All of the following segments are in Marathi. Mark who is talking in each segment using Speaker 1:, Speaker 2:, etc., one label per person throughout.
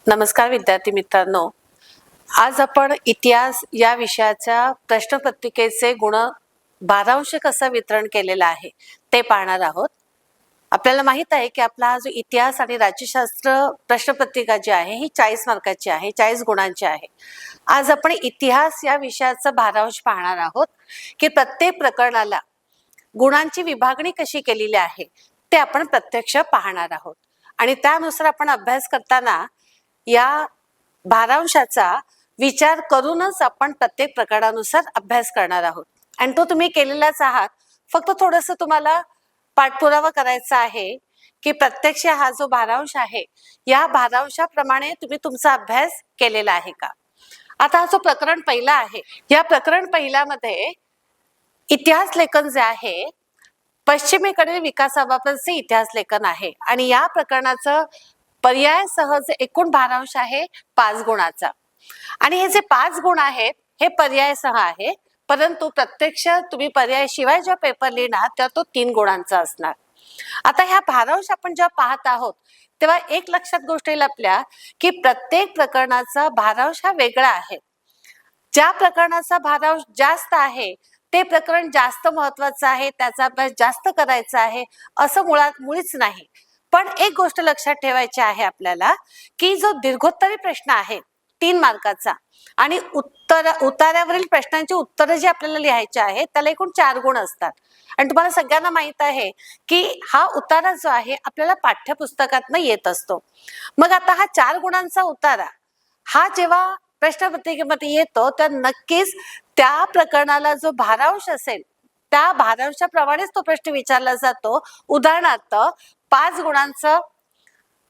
Speaker 1: नमस्कार विद्यार्थी मित्रांनो, आज आपण इतिहास या विषयाच्या प्रश्नपत्रिकेचे गुण भारांश कसं वितरण केलेलं आहे ते पाहणार आहोत. आपल्याला माहित आहे की आपला हा जो इतिहास आणि राज्यशास्त्र प्रश्नपत्रिका जी आहे ही 40 मार्काची आहे, 40 गुणांची आहे. आज आपण इतिहास या विषयाचा भारांश पाहणार आहोत की प्रत्येक प्रकरणाला गुणांची विभागणी कशी केलेली आहे ते आपण प्रत्यक्ष पाहणार आहोत आणि त्यानुसार आपण अभ्यास करताना या भारांशाचा विचार करूनच आपण प्रत्येक प्रकारानुसार अभ्यास करणार आहोत आणि तो तुम्ही केलेलाच आहात. फक्त थोडंसं तुम्हाला पाठपुरावा करायचा आहे की प्रत्यक्ष हा जो भारांश आहे या भारांशाप्रमाणे तुम्ही तुमचा अभ्यास केलेला आहे का. आता हा जो प्रकरण पहिला आहे या प्रकरण पहिल्यामध्ये इतिहास लेखन जे आहे पश्चिमेकडील विकासाबाबतचे इतिहास लेखन आहे आणि या प्रकरणाचं पर्यायासह जे एकूण भारांश आहे 5 गुणाचा आणि हे जे 5 गुण आहेत हे पर्यायासह आहे, परंतु प्रत्यक्ष तुम्ही पर्यायाशिवाय जो पेपर लिहिणार तर तो 3 गुणांचा असणार. आता ह्या भारांश आपण जेव्हा पाहत आहोत तेव्हा एक लक्षात गोष्ट येईल आपल्या की प्रत्येक प्रकरणाचा भारांश हा वेगळा आहे. ज्या प्रकरणाचा भारांश जास्त आहे ते प्रकरण जास्त महत्वाचं आहे, त्याचा अभ्यास जास्त करायचा आहे असं मुळीच नाही. पण एक गोष्ट लक्षात ठेवायची आहे आपल्याला की जो दीर्घोत्तरी प्रश्न आहे 3 मार्काचा आणि उतार्यावरील प्रश्नांची उत्तरं जी आपल्याला लिहायची आहेत त्याला एकूण 4 गुण असतात आणि तुम्हाला सगळ्यांना माहित आहे की हा उतारा जो आहे आपल्याला पाठ्यपुस्तकातनं येत असतो. मग आता हा 4 गुणांचा उतारा हा जेव्हा प्रश्नपत्रिकेमध्ये येतो तर नक्कीच त्या प्रकरणाला जो भारांश असेल त्या भारांशाप्रमाणेच तो प्रश्न विचारला जातो. उदाहरणार्थ 5 गुणांचं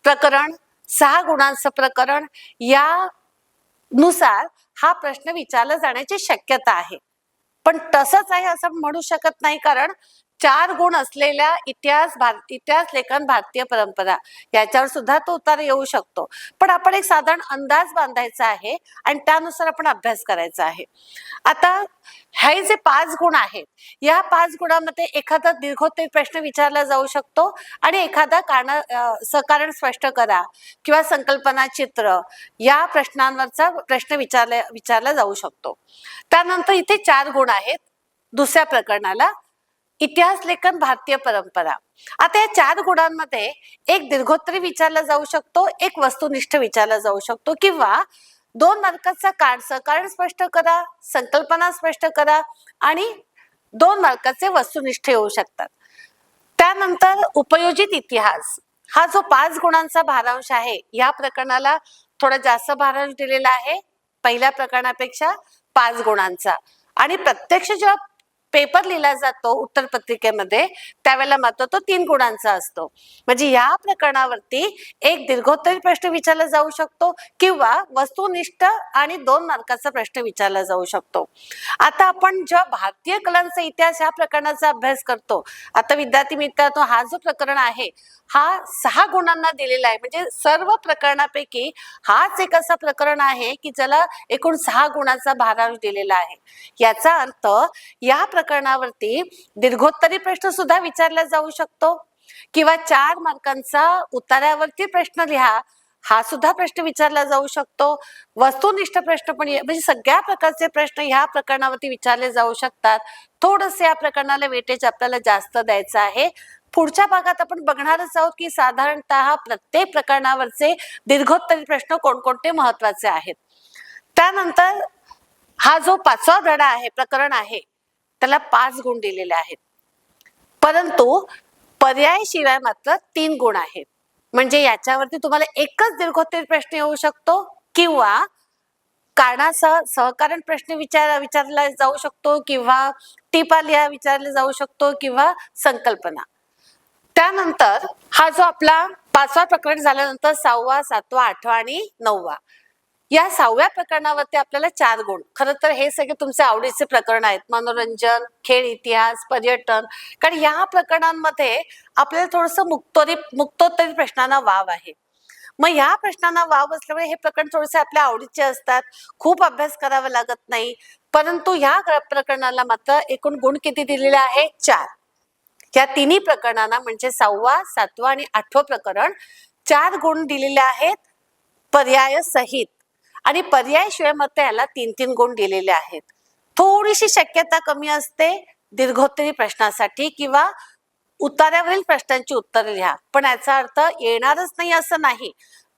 Speaker 1: प्रकरण, 6 गुणांचं प्रकरण या नुसार हा प्रश्न विचारला जाण्याची शक्यता आहे. पण तसंच आहे असं म्हणू शकत नाही, कारण 4 गुण असलेल्या इतिहास लेखन भारतीय परंपरा याच्यावर सुद्धा तो उतार येऊ शकतो. पण आपण एक साधारण अंदाज बांधायचा आहे आणि त्यानुसार आपण अभ्यास करायचा आहे. आता हे जे 5 गुण आहेत या 5 गुणांमध्ये एखादा दीर्घोत्तरी प्रश्न विचारला जाऊ शकतो आणि एखादा सकारण स्पष्ट करा किंवा संकल्पना चित्र या प्रश्नांवरचा प्रश्न विचारला जाऊ शकतो. त्यानंतर इथे 4 गुण आहेत दुसऱ्या प्रकरणाला इतिहास लेखन भारतीय परंपरा. आता या 4 गुणांमध्ये एक दीर्घोत्तरी विचारला जाऊ शकतो, एक वस्तुनिष्ठ विचारला जाऊ शकतो किंवा 2 मार्काचा सकारण स्पष्ट करा, संकल्पना स्पष्ट करा आणि 2 मार्काचे वस्तुनिष्ठ येऊ शकतात. त्यानंतर उपयोजित इतिहास हा जो 5 गुणांचा भारांश आहे या प्रकरणाला थोडा जास्त भारांश दिलेला आहे पहिल्या प्रकरणापेक्षा 5 गुणांचा आणि प्रत्यक्ष जेव्हा पेपर लिहिला जातो उत्तरपत्रिकेमध्ये त्यावेळेला मात्र तो 3 गुणांचा असतो. म्हणजे या प्रकरणावरती एक दीर्घोत्तरी प्रश्न विचारला जाऊ शकतो किंवा वस्तुनिष्ठ आणि 2 मार्काचा प्रश्न विचारला जाऊ शकतो. आता आपण जेव्हा भारतीय कलांचा इतिहास या प्रकरणाचा अभ्यास करतो, आता विद्यार्थी मित्रांनो हा जो प्रकरण आहे हा 6 गुणांना दिलेला आहे. म्हणजे सर्व प्रकरणापैकी हाच एक असा प्रकरण आहे की ज्याला एकूण 6 गुणांचा भारांश दिलेला आहे. याचा अर्थ या प्रकरणावरती दीर्घोत्तरी प्रश्न सुद्धा विचारला जाऊ शकतो किंवा 4 मार्कांचा उतार्यावरती प्रश्न लिहा हा सुद्धा प्रश्न विचारला जाऊ शकतो. वस्तुनिष्ठ प्रश्न पण म्हणजे सगळ्या प्रकारचे प्रश्न ह्या प्रकरणावरती विचारले जाऊ शकतात. थोडंसं या प्रकरणाला वेटेज आपल्याला जास्त द्यायचं आहे. पुढच्या भागात आपण बघणारच आहोत की साधारणतः प्रत्येक प्रकरणावरचे दीर्घोत्तरी प्रश्न कोणकोणते महत्वाचे आहेत. त्यानंतर हा जो 5वा धडा आहे प्रकरण आहे त्याला 5 गुण दिलेले आहेत, परंतु पर्यायाशिवाय मात्र 3 गुण आहेत. म्हणजे याच्यावरती तुम्हाला एकच दीर्घोत्तरी प्रश्न येऊ शकतो किंवा कारणासह सहकारण प्रश्न विचारला जाऊ शकतो किंवा टिपा लिहा विचारले जाऊ शकतो किंवा संकल्पना. त्यानंतर हा जो आपला 5वा प्रकरण झाल्यानंतर 6वा, 7वा, 8वा आणि 9वा या 6व्या प्रकरणावरती आपल्याला 4 गुण. खरं तर हे सगळे तुमचे आवडीचे प्रकरण आहेत, मनोरंजन, खेळ, इतिहास, पर्यटन, कारण या प्रकरणांमध्ये आपल्याला थोडंसं मुक्तोत्तरी प्रश्नांना वाव आहे. मग ह्या प्रश्नांना वाव असल्यामुळे हे प्रकरण थोडेसे आपल्या आवडीचे असतात, खूप अभ्यास करावा लागत नाही. परंतु ह्या प्रकरणाला मात्र एकूण गुण किती दिलेले आहे 4. या तिन्ही प्रकरणांना म्हणजे 6वा, 7वा आणि 8वा प्रकरण 4 गुण दिलेले आहेत पर्याय सहित आणि पर्याय शिवाय मग याला 3-3 गुण दिलेले आहेत. थोडीशी शक्यता कमी असते दीर्घोत्तरी प्रश्नासाठी किंवा उत्तरावरील प्रश्नांची उत्तरे लिहा, पण याचा अर्थ येणारच नाही असं नाही.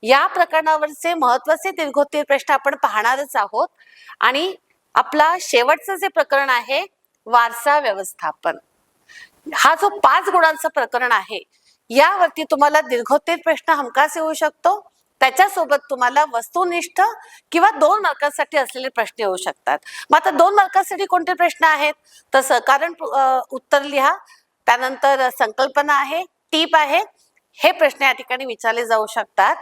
Speaker 1: या प्रकरणावरचे महत्वाचे दीर्घोत्तरी प्रश्न आपण पाहणारच आहोत. आणि आपला शेवटचं जे प्रकरण आहे वारसा व्यवस्थापन, हा जो 5 गुणांचा प्रकरण आहे यावरती तुम्हाला दीर्घोत्तरी प्रश्न हमखास येऊ शकतो. त्याच्यासोबत तुम्हाला वस्तुनिष्ठ किंवा 2 मार्कांसाठी असलेले प्रश्न येऊ शकतात. मग आता 2 मार्कांसाठी कोणते प्रश्न आहेत? तर सहकारण उत्तर लिहा, त्यानंतर संकल्पना आहे, टीप आहे, हे प्रश्न या ठिकाणी विचारले जाऊ शकतात.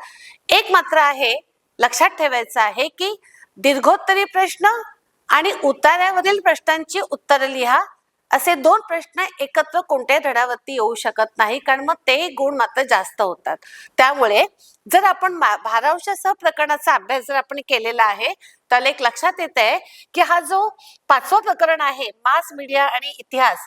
Speaker 1: एक मात्र आहे, लक्षात ठेवायचं आहे की दीर्घोत्तरी प्रश्न आणि उतार्यावरील प्रश्नांची उत्तरे लिहा असे 2 प्रश्न एकत्र कोणत्याही धड्यावरती येऊ शकत नाही, कारण मग ते गुण मात्र जास्त होतात. त्यामुळे जर आपण भारांशासह प्रकरणाचा अभ्यास जर आपण केलेला आहे तर एक लक्षात येत आहे की हा जो 5वं प्रकरण आहे मास मीडिया आणि इतिहास,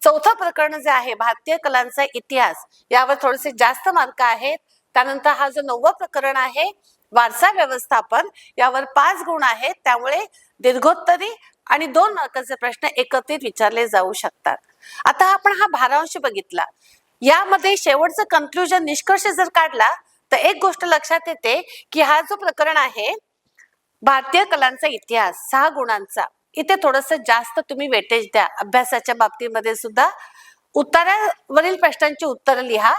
Speaker 1: 4थं प्रकरण जे आहे भारतीय कलांचा इतिहास, यावर थोडेसे जास्त मार्क आहेत. त्यानंतर हा जो 9वं प्रकरण आहे वारसा व्यवस्थापन, यावर 5 गुण आहेत. त्यामुळे दीर्घोत्तरी आणि 2 मार्काचे प्रश्न एकत्रित विचारले जाऊ शकतात. आता आपण हा भारांश बघितला, यामध्ये शेवटचं कन्क्लुजन निष्कर्ष जर काढला तर एक गोष्ट लक्षात येते की हा जो प्रकरण आहे भारतीय कलांचा इतिहास 6 गुणांचा, इथे थोडस जास्त तुम्ही वेटेज द्या. अभ्यासाच्या बाबतीमध्ये सुद्धा उत्तरावरील प्रश्नांची उत्तर लिहा,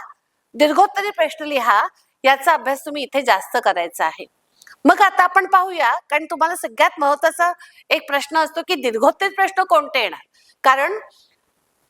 Speaker 1: दीर्घोत्तरी प्रश्न लिहा, याचा अभ्यास तुम्ही इथे जास्त करायचा आहे. मग आता आपण पाहूया, कारण तुम्हाला सगळ्यात महत्वाचा एक प्रश्न असतो की दीर्घोत्तरी प्रश्न कोणते येणार. कारण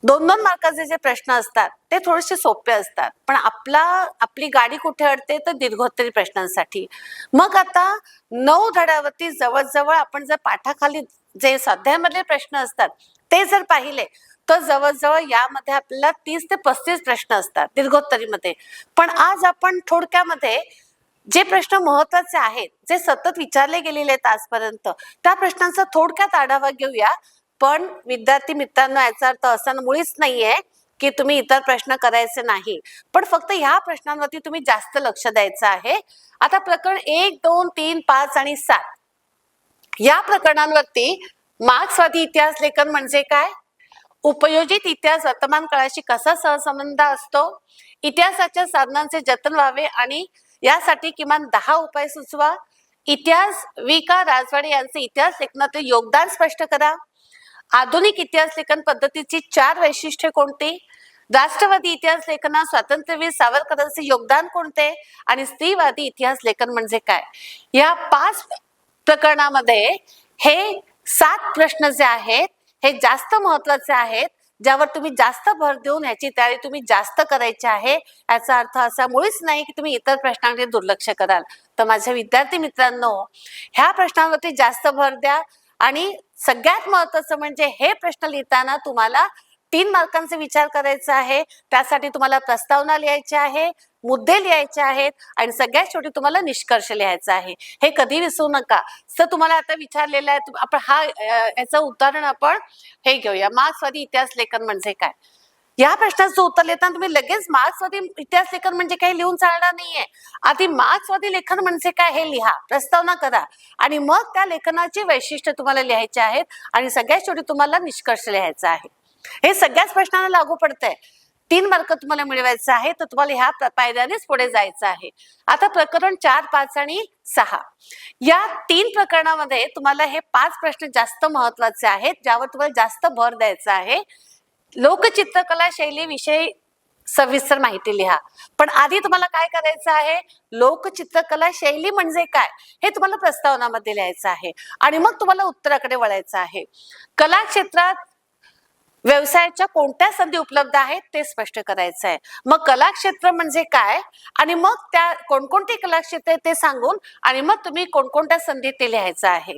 Speaker 1: 2-2 मार्काचे जे प्रश्न असतात ते थोडेसे सोपे असतात, पण आपली गाडी कुठे अडते तर दीर्घोत्तरी प्रश्नांसाठी. मग आता 9 धड्यावरती जवळजवळ आपण जर पाठाखाली जे स्वाध्यायामधले प्रश्न असतात ते जर पाहिले तर जवळजवळ यामध्ये आपल्याला 30 ते 35 प्रश्न असतात दीर्घोत्तरीमध्ये. पण आज आपण थोडक्यामध्ये जे प्रश्न महत्वाचे आहेत, जे सतत विचारले गेलेले आहेत आजपर्यंत, त्या प्रश्नांचा थोडक्यात आढावा घेऊया. पण विद्यार्थी मित्रांनो, याचा अर्थ असा मुळीच नाहीये की तुम्ही इतर प्रश्न करायचे नाही, पण फक्त ह्या प्रश्नांवरती तुम्ही जास्त लक्ष द्यायचं आहे. आता प्रकरण 1, 2, 3, 5 आणि 7 या प्रकरणांवरती मार्क्सवादी इतिहास लेखन म्हणजे काय, उपयोजित इतिहास वर्तमान काळाशी कसा सहसंबंध असतो, इतिहासाच्या साधनांचे जतन व्हावे आणि यासाठी किमान 10 उपाय सुचवा, इतिहास वी.का. राजवाडे यांचे इतिहास लेखनातील योगदान स्पष्ट करा, आधुनिक इतिहास लेखन पद्धतीची 4 वैशिष्ट्ये कोणती, राष्ट्रवादी इतिहास लेखनात स्वातंत्र्यवीर सावरकरांचे योगदान कोणते आणि स्त्रीवादी इतिहास लेखन म्हणजे काय. या 5 प्रकरणामध्ये हे 7 प्रश्न जे आहेत हे जास्त महत्वाचे आहेत, ज्यावर तुम्ही जास्त भर देऊन ह्याची तयारी तुम्ही जास्त करायची आहे. याचा अर्थ असा मुळीच नाही की तुम्ही इतर प्रश्नांकडे दुर्लक्ष कराल. तर माझ्या विद्यार्थी मित्रांनो, ह्या प्रश्नांवरती जास्त भर द्या. आणि सगळ्यात महत्वाचं म्हणजे हे प्रश्न लिहिताना तुम्हाला 3 मार्कांचा विचार करायचा आहे. त्यासाठी तुम्हाला प्रस्तावना लिहायची आहे, मुद्दे लिहायचे आहेत आणि सगळ्यात शेवटी तुम्हाला निष्कर्ष लिहायचा आहे. हे कधी विसरू नका. तर तुम्हाला आता विचारलेलं आहे, आपण याचं उदाहरण आपण हे घेऊया, मार्क्सवादी इतिहास लेखन म्हणजे काय. या प्रश्नाचं उत्तर लिहिताना तुम्ही लगेच मार्क्सवादी इतिहास लेखन म्हणजे काय लिहून चालणार नाहीये. आधी मार्क्सवादी लेखन म्हणजे काय हे लिहा, प्रस्तावना करा आणि मग त्या लेखनाची वैशिष्ट्य तुम्हाला लिहायची आहेत आणि सगळ्यात शेवटी तुम्हाला निष्कर्ष लिहायचा आहे. हे सगळ्याच प्रश्नांना लागू पडतंय. 3 मार्क तुम्हाला मिळवायचे आहे, तर तुम्हाला ह्या पायऱ्यानेच पुढे जायचं आहे. आता प्रकरण 4, 5 आणि 6 या 3 प्रकरणामध्ये तुम्हाला हे 5 प्रश्न जास्त महत्वाचे आहेत, ज्यावर तुम्हाला जास्त भर द्यायचा आहे. लोकचित्रकला शैलीविषयी सविस्तर माहिती लिहा. पण आधी तुम्हाला काय करायचं आहे, लोकचित्रकला शैली म्हणजे काय हे तुम्हाला प्रस्तावनामध्ये लिहायचं आहे आणि मग तुम्हाला उत्तराकडे वळायचं आहे. कला क्षेत्रात व्यवसायाच्या कोणत्या संधी उपलब्ध आहेत ते स्पष्ट करायचं आहे. मग कला क्षेत्र म्हणजे काय आणि मग त्या कोणकोणती कला क्षेत्र ते सांगून आणि मग तुम्ही कोणकोणत्या संधी ते लिहायचं आहे.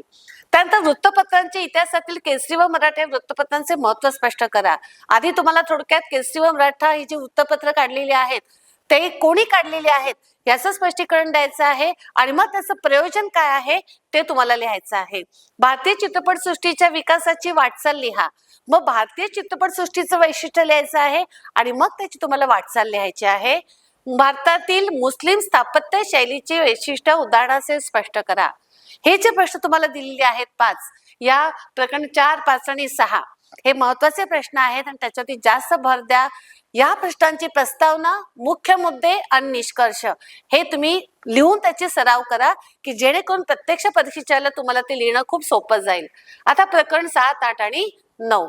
Speaker 1: त्यानंतर वृत्तपत्रांच्या इतिहासातील केसरी व मराठा वृत्तपत्रांचे महत्व स्पष्ट करा. आधी तुम्हाला थोडक्यात केसरी व मराठा ही जी वृत्तपत्र काढलेली आहेत ते कोणी काढलेले आहेत याचं स्पष्टीकरण द्यायचं आहे आणि मग त्याचं प्रयोजन काय आहे ते तुम्हाला लिहायचं आहे. भारतीय चित्रपटसृष्टीच्या विकासाची वाटचाल लिहा. मग भारतीय चित्रपटसृष्टीचं वैशिष्ट्य लिहायचं आहे आणि मग त्याची तुम्हाला वाटचाल लिहायची आहे. भारतातील मुस्लिम स्थापत्य शैलीची वैशिष्ट्य उदाहरणासहित स्पष्ट करा. हे जे प्रश्न तुम्हाला दिलेले आहेत 5, या प्रकरण 4, 5 आणि 6 हे महत्वाचे प्रश्न आहेत आणि त्याच्यावरती जास्त भर द्या. या प्रश्नांची प्रस्तावना, मुख्य मुद्दे आणि निष्कर्ष हे तुम्ही लिहून त्याचे सराव करा की जेणेकरून प्रत्यक्ष परीक्षेच्या वेळेला तुम्हाला ते लिहिणं खूप सोपं जाईल. आता प्रकरण 7, 8 आणि 9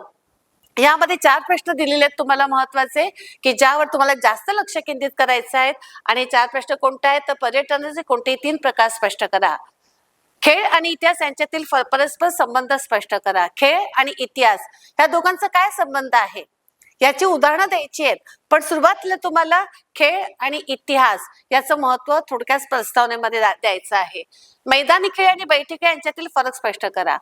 Speaker 1: यामध्ये 4 प्रश्न दिलेले आहेत तुम्हाला महत्वाचे की ज्यावर तुम्हाला जास्त लक्ष केंद्रित करायचं आहे. आणि 4 प्रश्न कोणते आहेत तर पर्यटनाचे कोणते 3 प्रकार स्पष्ट करा. खेळ आणि इतिहास यांच्यातील परस्पर संबंध स्पष्ट करा. खेळ आणि इतिहास या दोघांचा काय संबंध आहे याची उदाहरणं द्यायची आहेत. पण सुरुवातीला तुम्हाला खेळ आणि इतिहास याचं महत्व थोडक्यात प्रस्तावनेमध्ये द्यायचं आहे. मैदानी खेळ आणि बैठी खेळ यांच्यातील फरक स्पष्ट करा.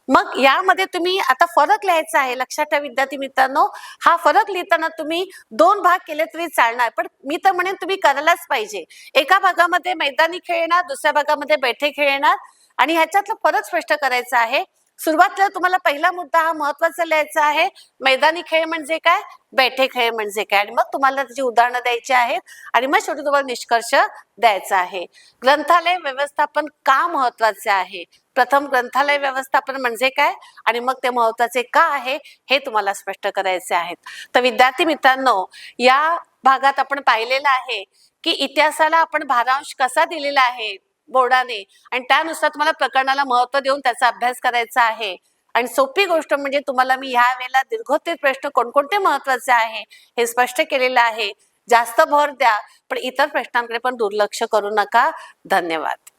Speaker 1: मग यामध्ये तुम्ही आता फरक लिहायचा आहे. लक्षात ठेवा विद्यार्थी मित्रांनो, हा फरक लिहिताना तुम्ही 2 भाग केले तरी चालणार, पण मी तर म्हणेन तुम्ही करायलाच पाहिजे. एका भागामध्ये मैदानी खेळ येणार, दुसऱ्या भागामध्ये बैठे खेळ येणार आणि ह्याच्यातला फरक स्पष्ट करायचा आहे. सुरुवातीला तुम्हाला पहिला मुद्दा हा महत्वाचा लिहायचा आहे. मैदानी खेळ म्हणजे काय, बैठे खेळ म्हणजे काय, आणि मग तुम्हाला त्याची उदाहरणं द्यायची आहेत आणि मग शेवटी तुम्हाला निष्कर्ष द्यायचा आहे. ग्रंथालय व्यवस्थापन का महत्वाचे आहे, प्रथम ग्रंथालय व्यवस्थापन म्हणजे काय आणि मग ते महत्वाचे का आहे हे तुम्हाला स्पष्ट करायचे आहेत. तर विद्यार्थी मित्रांनो, या भागात आपण पाहिलेलं आहे की इतिहासाला आपण भारांश कसा दिलेला आहे बोर्डाने आणि त्यानुसार तुम्हाला प्रकरणाला महत्व देऊन त्याचा अभ्यास करायचा आहे. आणि सोपी गोष्ट म्हणजे तुम्हाला मी ह्या वेळेला दीर्घोत्तर प्रश्न कोणकोणते महत्वाचे आहे हे स्पष्ट केलेलं आहे. जास्त भर द्या, पण इतर प्रश्नांकडे पण दुर्लक्ष करू नका. धन्यवाद.